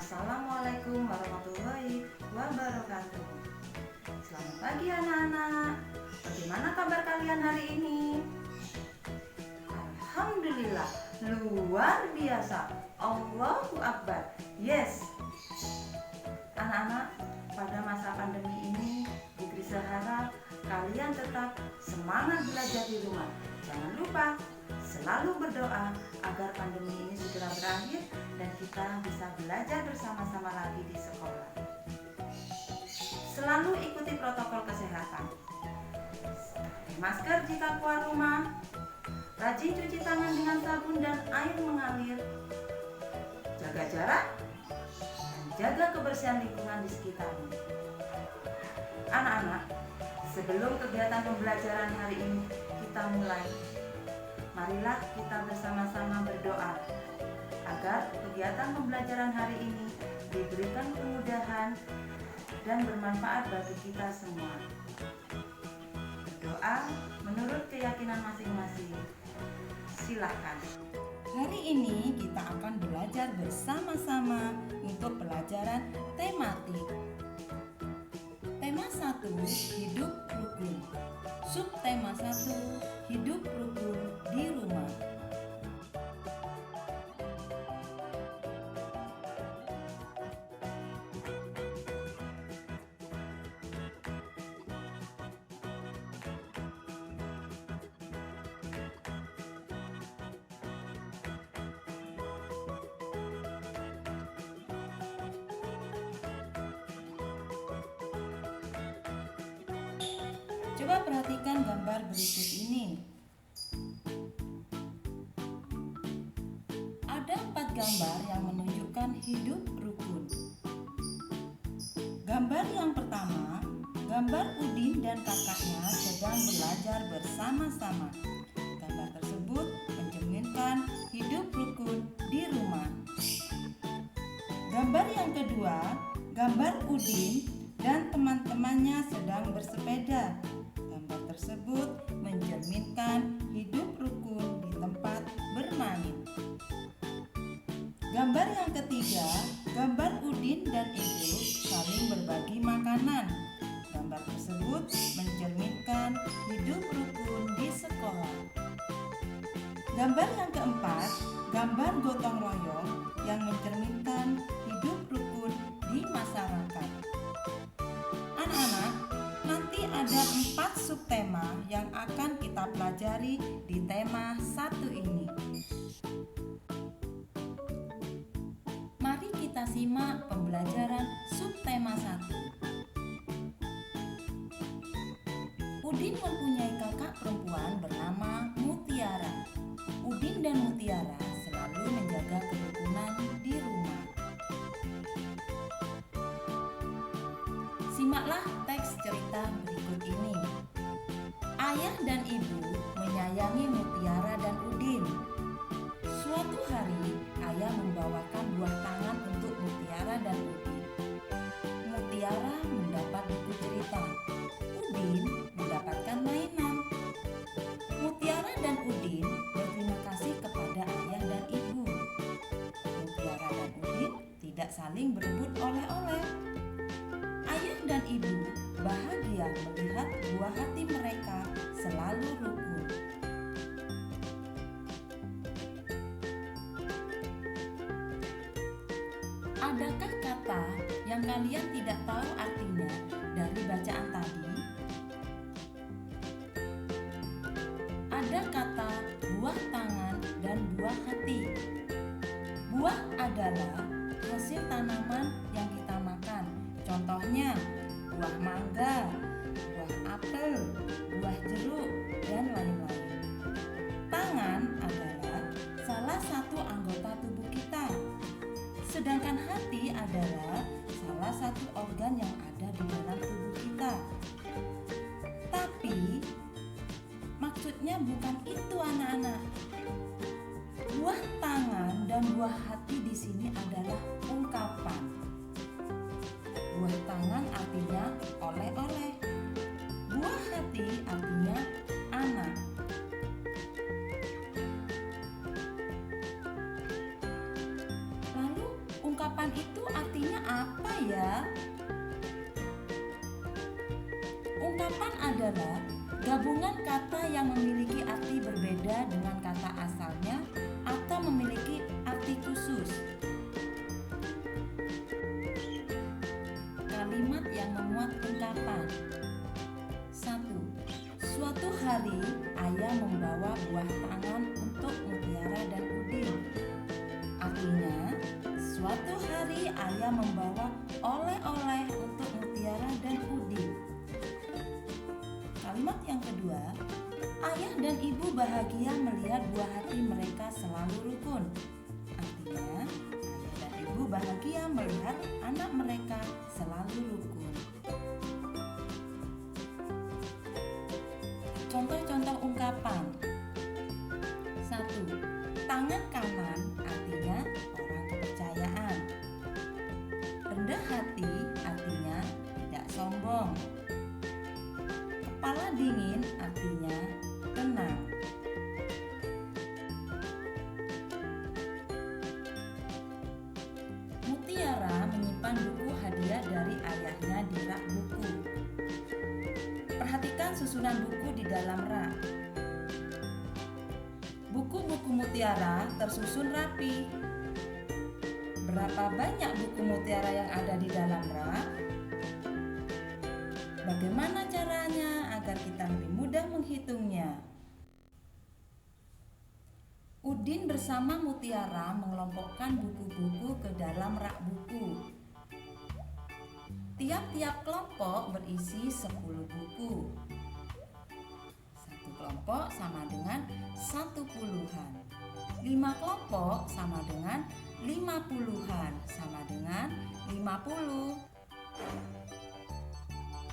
Assalamualaikum warahmatullahi wabarakatuh. Selamat pagi anak-anak. Bagaimana kabar kalian hari ini? Alhamdulillah, luar biasa. Allahu Akbar. Yes. Anak-anak, pada masa pandemi ini, Bu Grisa harap kalian tetap semangat belajar di rumah. Jangan lupa selalu berdoa agar pandemi ini segera berakhir dan kita bisa belajar bersama-sama lagi di sekolah. Selalu ikuti protokol kesehatan. Pakai masker jika keluar rumah. Rajin cuci tangan dengan sabun dan air mengalir. Jaga jarak dan jaga kebersihan lingkungan di sekitarmu. Anak-anak, sebelum kegiatan pembelajaran hari ini kita mulai, marilah kita bersama-sama berdoa agar kegiatan pembelajaran hari ini diberikan kemudahan dan bermanfaat bagi kita semua. Berdoa menurut keyakinan masing-masing. Silahkan. Hari ini kita akan belajar bersama-sama untuk pelajaran tematik. Tema 1, hidup rukun. Subtema 1, hidup rukun di rumah. Coba perhatikan gambar berikut ini. Ada 4 gambar yang menunjukkan hidup rukun. Gambar yang pertama, gambar Udin dan kakaknya sedang belajar bersama-sama. Gambar tersebut mencerminkan hidup rukun di rumah. Gambar yang kedua, gambar Udin dan teman-temannya sedang bersepeda. Gambar tersebut mencerminkan hidup rukun di tempat bermain. Gambar yang ketiga, gambar Udin dan Ibu saling berbagi makanan. Gambar tersebut mencerminkan hidup rukun di sekolah. Gambar yang keempat, gambar gotong royong yang mencerminkan hidup rukun di masyarakat. Anak-anak, nanti ada 4 subtema yang akan kita pelajari di tema 1 ini. Mari kita simak pembelajaran subtema 1. Udin mempunyai kakak perempuan bernama Mutiara. Udin dan Mutiara selalu menjaga kerukunan di rumah. Simaklah teks cerita berikut ini. Ayah dan ibu menyayangi Mutiara dan Udin. Suatu hari, ayah membawakan buah tangan untuk Mutiara dan Udin. Mutiara mendapat buku cerita. Udin mendapatkan mainan. Mutiara dan Udin berterima kasih kepada ayah dan ibu. Mutiara dan Udin tidak saling berebut oleh-oleh. Ayah dan ibu bahagia melihat buah hati mereka selalu rukun. Adakah kata yang kalian tidak tahu artinya dari bacaan tadi? Ada kata buah tangan dan buah hati. Buah adalah hasil tanaman yang kita makan. Contohnya buah mangga, buah apel, buah jeruk, dan lain-lain. Tangan adalah salah satu anggota tubuh kita. Sedangkan hati adalah salah satu organ yang ada di dalam tubuh kita. Tapi maksudnya bukan itu anak-anak. Buah tangan dan buah hati di sini adalah ungkapan. Buah tangan artinya oleh-oleh. Buah hati artinya anak. Lalu ungkapan itu apa ya? Ungkapan adalah gabungan kata yang memiliki arti berbeda dengan kata asalnya atau memiliki arti khusus. Kalimat yang memuat ungkapan. 1. Suatu hari ayah membawa buah tangan untuk Mutiara dan Udin. Artinya, suatu hari ayah membawa oleh-oleh untuk Mutiara dan Udin. Kalimat yang kedua, ayah dan ibu bahagia melihat buah hati mereka selalu rukun. Artinya, ayah dan ibu bahagia melihat anak mereka selalu rukun. Contoh-contoh ungkapan. 1. Tangan kanan artinya orang kepercayaan. Rendah hati artinya tidak sombong. Kepala dingin artinya tenang. Mutiara menyimpan buku hadiah dari ayahnya di rak buku. Perhatikan susunan buku di dalam rak. Buku-buku Mutiara tersusun rapi. Berapa banyak buku Mutiara yang ada di dalam rak? Bagaimana caranya agar kita lebih mudah menghitungnya? Udin bersama Mutiara mengelompokkan buku-buku ke dalam rak buku. Tiap-tiap kelompok berisi 10 buku. Satu kelompok sama dengan 1 puluhan. 5 kelompok sama dengan 5 puluhan, sama dengan 50.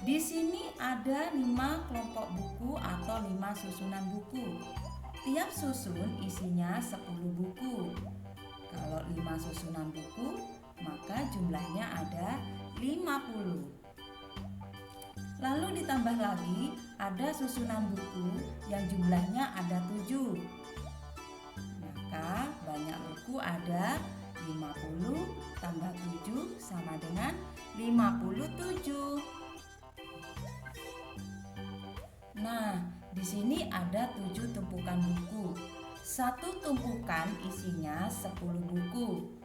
Di sini ada 5 kelompok buku atau 5 susunan buku. Tiap susun isinya 10 buku. Kalau 5 susunan buku, maka jumlahnya ada 50. Lalu ditambah lagi ada susunan buku yang jumlahnya ada 7. Maka banyak buku ada 50 tambah 7 sama dengan 57. Nah, di sini ada 7 tumpukan buku. Satu tumpukan isinya 10 buku.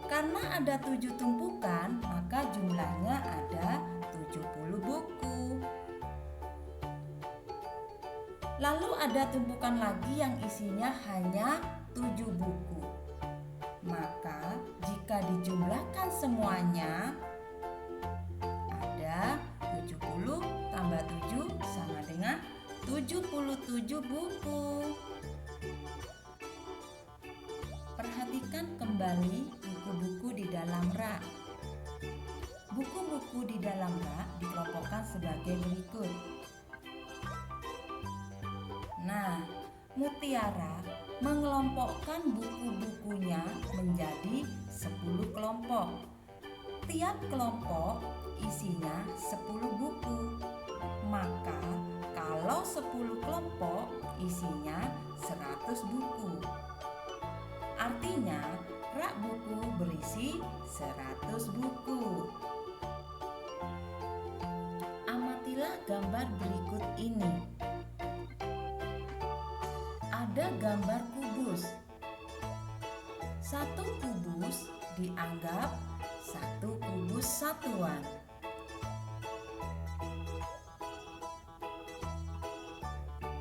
Karena ada 7 tumpukan, maka jumlahnya ada 70 buku. Lalu ada tumpukan lagi yang isinya hanya 7 buku. Maka jika dijumlahkan semuanya, ada 70 tambah 7 sama dengan 77 buku. Perhatikan kembali buku-buku di dalam rak. Buku-buku di dalam rak dikelompokkan sebagai berikut. Nah, Mutiara mengelompokkan buku-bukunya menjadi 10 kelompok. Tiap kelompok isinya 10 buku. Maka kalau 10 kelompok isinya 100 buku. Artinya rak buku berisi 100 buku. Amatilah gambar berikut ini. Ada gambar kubus. Satu kubus dianggap satu kubus satuan.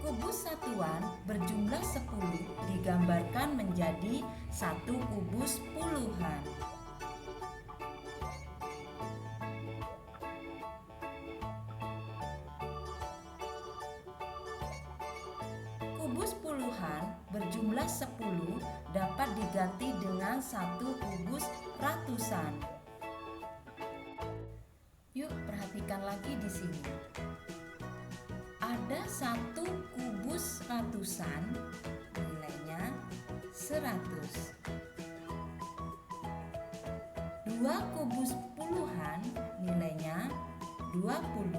Kubus satuan berjumlah 10 digambarkan menjadi satu kubus puluhan. Kubus puluhan berjumlah 10 dapat diganti dengan satu kubus ratusan. Yuk perhatikan lagi di sini. Ada satu kubus ratusan, nilainya 100. Dua kubus puluhan, nilainya 20.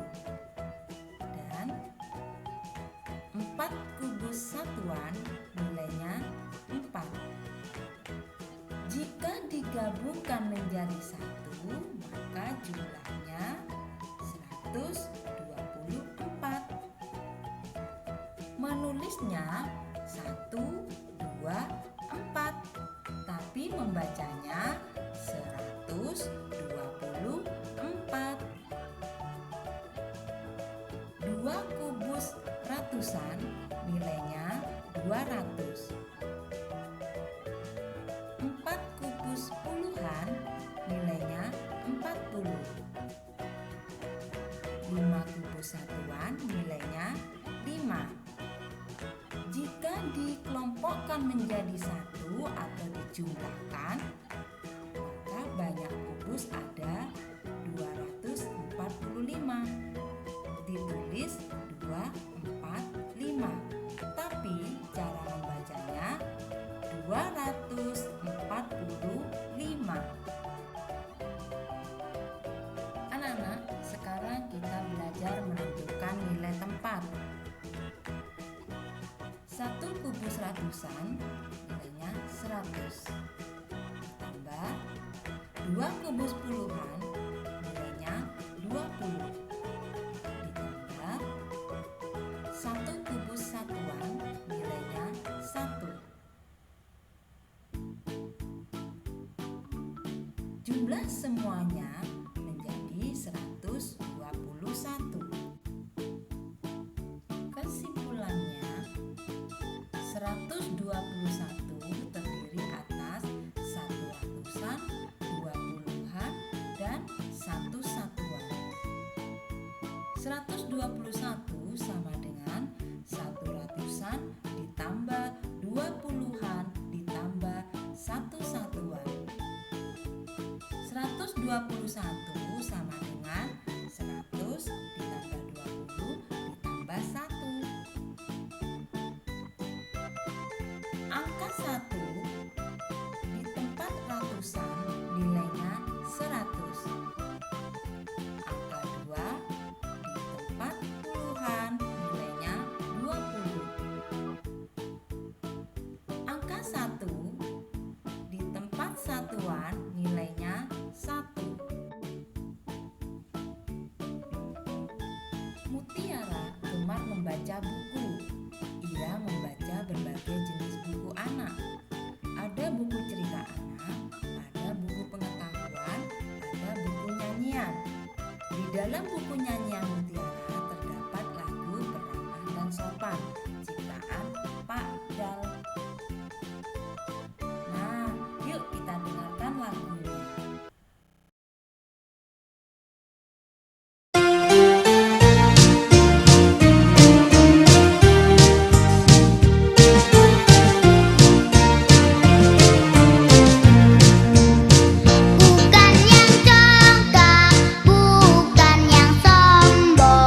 Dan 4 kubus satuan, nilainya 4. Jika digabungkan menjadi satu, maka jumlahnya 124. Menulisnya 1, 2, 4, tapi membacanya 124. 2 kubus ratusan nilainya 200. 4 kubus puluhan nilainya 40. 5 kubus satuan nilainya 5. Jika dikelompokkan menjadi satu atau dijumlahkan, maka banyak kubus ada 245. Ditulis 245, tapi cara membacanya 245. Anak-anak, sekarang kita belajar menentukan nilai tempat. 1 kubus ratusan nilainya 100. Tambah 2 kubus puluhan nilainya 20. Ditambah 1 kubus satuan nilainya 1. Jumlah semuanya menjadi 121. Kesimpulannya, 121 terdiri atas 1 ratusan, 2 puluhan, dan 1 satuan. 121 sama dengan 1 ratusan ditambah 2 puluhan ditambah 1 satuan. 121 sama dengan 100 ditambah 20 ditambah 1. Angka 1 di tempat ratusan nilainya 100. Angka 2 di tempat puluhan nilainya 20. Angka 1 di tempat satuan nilainya 1. Mutiara gemar membaca buku. Ia membaca berbagai jenis buku anak. Ada buku cerita anak, ada buku pengetahuan, ada buku nyanyian. Di dalam buku nyanyian Mutiara terdapat lagu Beramah dan Sopan, ciptaan Pak Dal. Nah, yuk kita dengarkan lagunya. Bukan yang congkak, bukan yang sombong.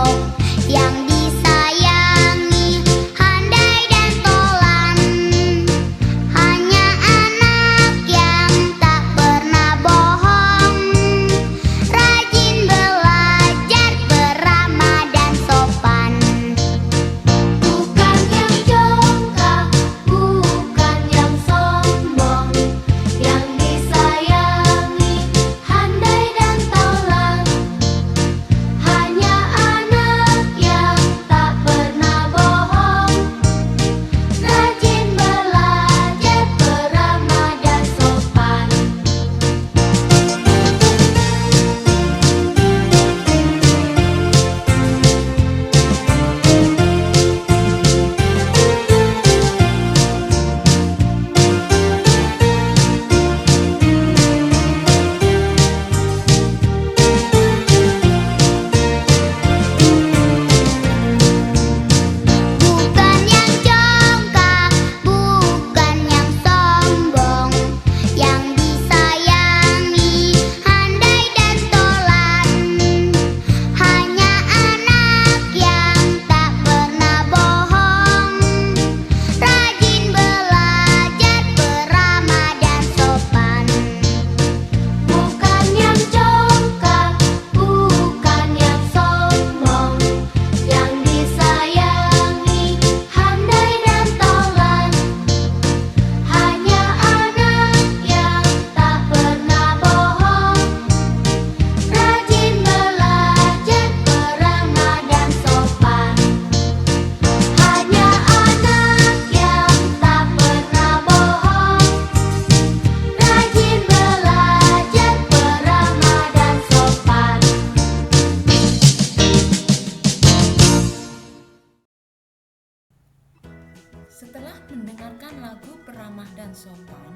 dan sopan?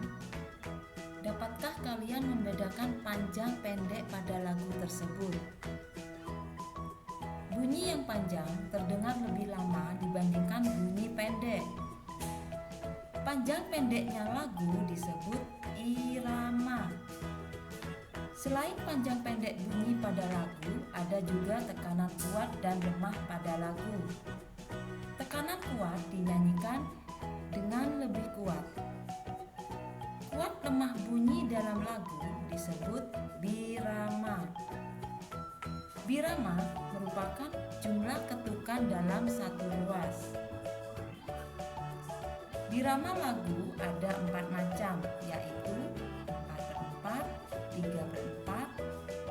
Dapatkah kalian membedakan panjang pendek pada lagu tersebut? Bunyi yang panjang terdengar lebih lama dibandingkan bunyi pendek. Panjang pendeknya lagu disebut irama. Selain panjang pendek bunyi pada lagu, ada juga tekanan kuat dan lemah pada lagu. Tekanan kuat dinyanyikan dengan lebih kuat. Kuat lemah bunyi dalam lagu disebut birama. Birama merupakan jumlah ketukan dalam satu ruas. Birama lagu ada 4 macam, yaitu 4/4, 3/4,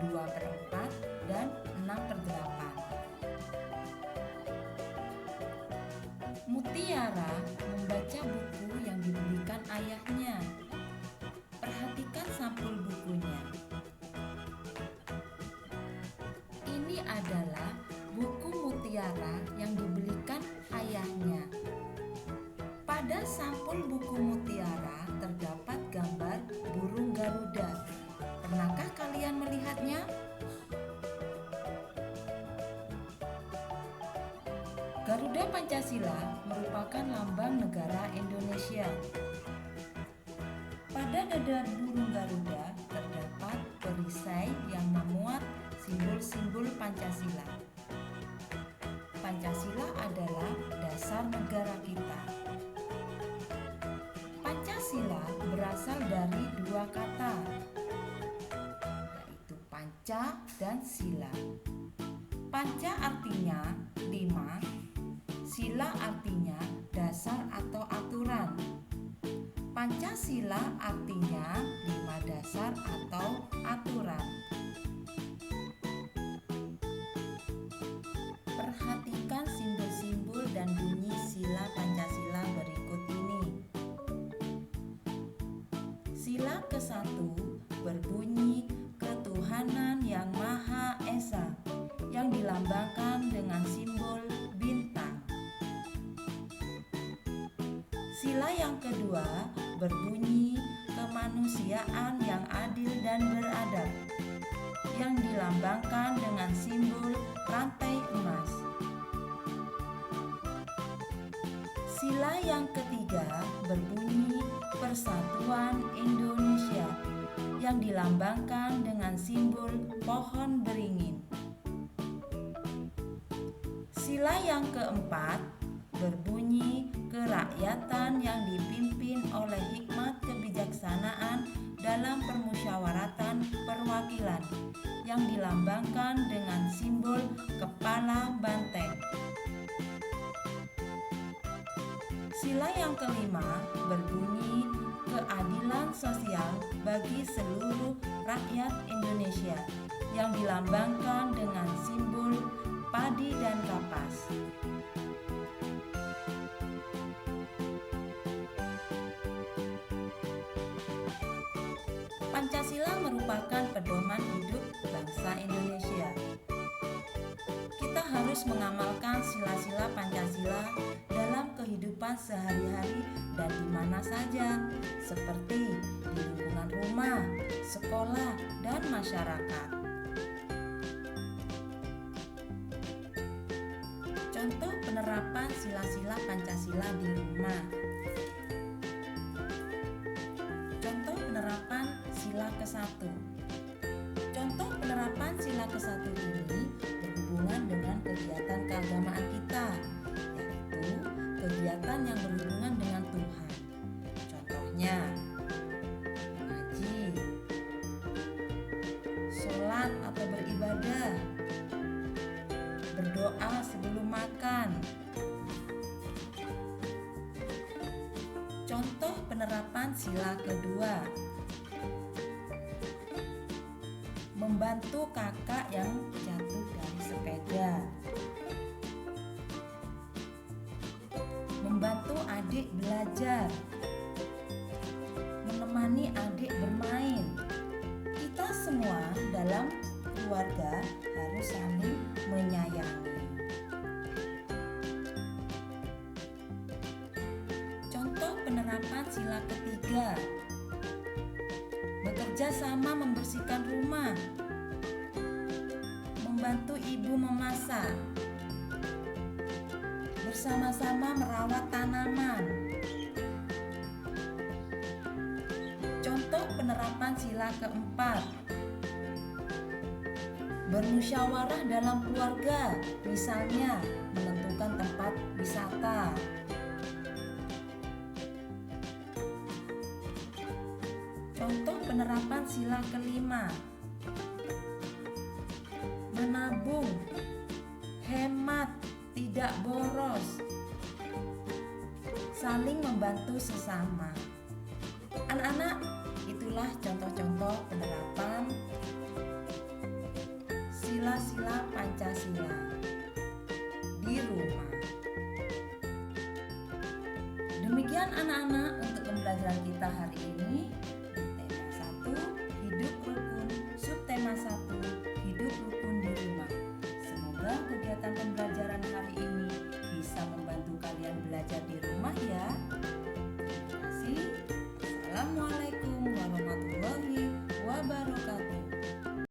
2/4, dan 6/8. Mutiara membaca buku yang dibelikan ayahnya. Perhatikan sampul bukunya. Ini adalah buku Mutiara yang dibelikan ayahnya. Pada sampul buku Mutiara terdapat gambar burung Garuda. Pernahkah kalian melihatnya? Garuda Pancasila merupakan lambang negara Indonesia. Pada dada burung Garuda terdapat perisai yang memuat simbol-simbol Pancasila. Pancasila adalah dasar negara kita. Pancasila berasal dari 2 kata, yaitu panca dan sila. Panca artinya 5, sila artinya dasar atau aturan. Pancasila artinya 5 dasar atau aturan. Perhatikan simbol-simbol dan bunyi sila Pancasila berikut ini. Sila ke-1 berbunyi ketuhanan yang Maha Esa, yang dilambangkan dengan simbol bintang. Sila yang kedua berbunyi kemanusiaan yang adil dan beradab, yang dilambangkan dengan simbol rantai emas. Sila yang ketiga berbunyi Persatuan Indonesia, yang dilambangkan dengan simbol pohon beringin. Sila yang keempat berbunyi kerakyatan yang dipimpin oleh hikmat kebijaksanaan dalam permusyawaratan perwakilan, yang dilambangkan dengan simbol kepala banteng. Sila yang kelima berbunyi keadilan sosial bagi seluruh rakyat Indonesia, yang dilambangkan dengan simbol padi dan kapas. Pancasila merupakan pedoman hidup bangsa Indonesia. Kita harus mengamalkan sila-sila Pancasila dalam kehidupan sehari-hari dan di mana saja, seperti di lingkungan rumah, sekolah, dan masyarakat. Contoh penerapan sila-sila Pancasila di rumah. Contoh penerapan sila ke-1. Contoh penerapan sila ke-1 ini berhubungan dengan kegiatan keagamaan kita, yaitu kegiatan yang berhubungan dengan Tuhan. Contohnya, mengaji, sholat atau beribadah, berdoa sebelum makan. Contoh penerapan sila kedua: membantu kakak yang jatuh dari sepeda, membantu adik belajar, menemani adik bermain. Kita semua dalam keluarga harus saling menyayangi. Contoh penerapan penerapan sila ketiga. Bekerja sama membersihkan rumah, membantu ibu memasak, bersama-sama merawat tanaman. Contoh penerapan sila keempat: bermusyawarah dalam keluarga, misalnya menentukan tempat wisata. Contoh penerapan sila kelima: menabung, hemat, tidak boros, saling membantu sesama. Anak-anak, itulah contoh-contoh penerapan sila-sila Pancasila di rumah. Demikian anak-anak untuk pembelajaran kita hari ini.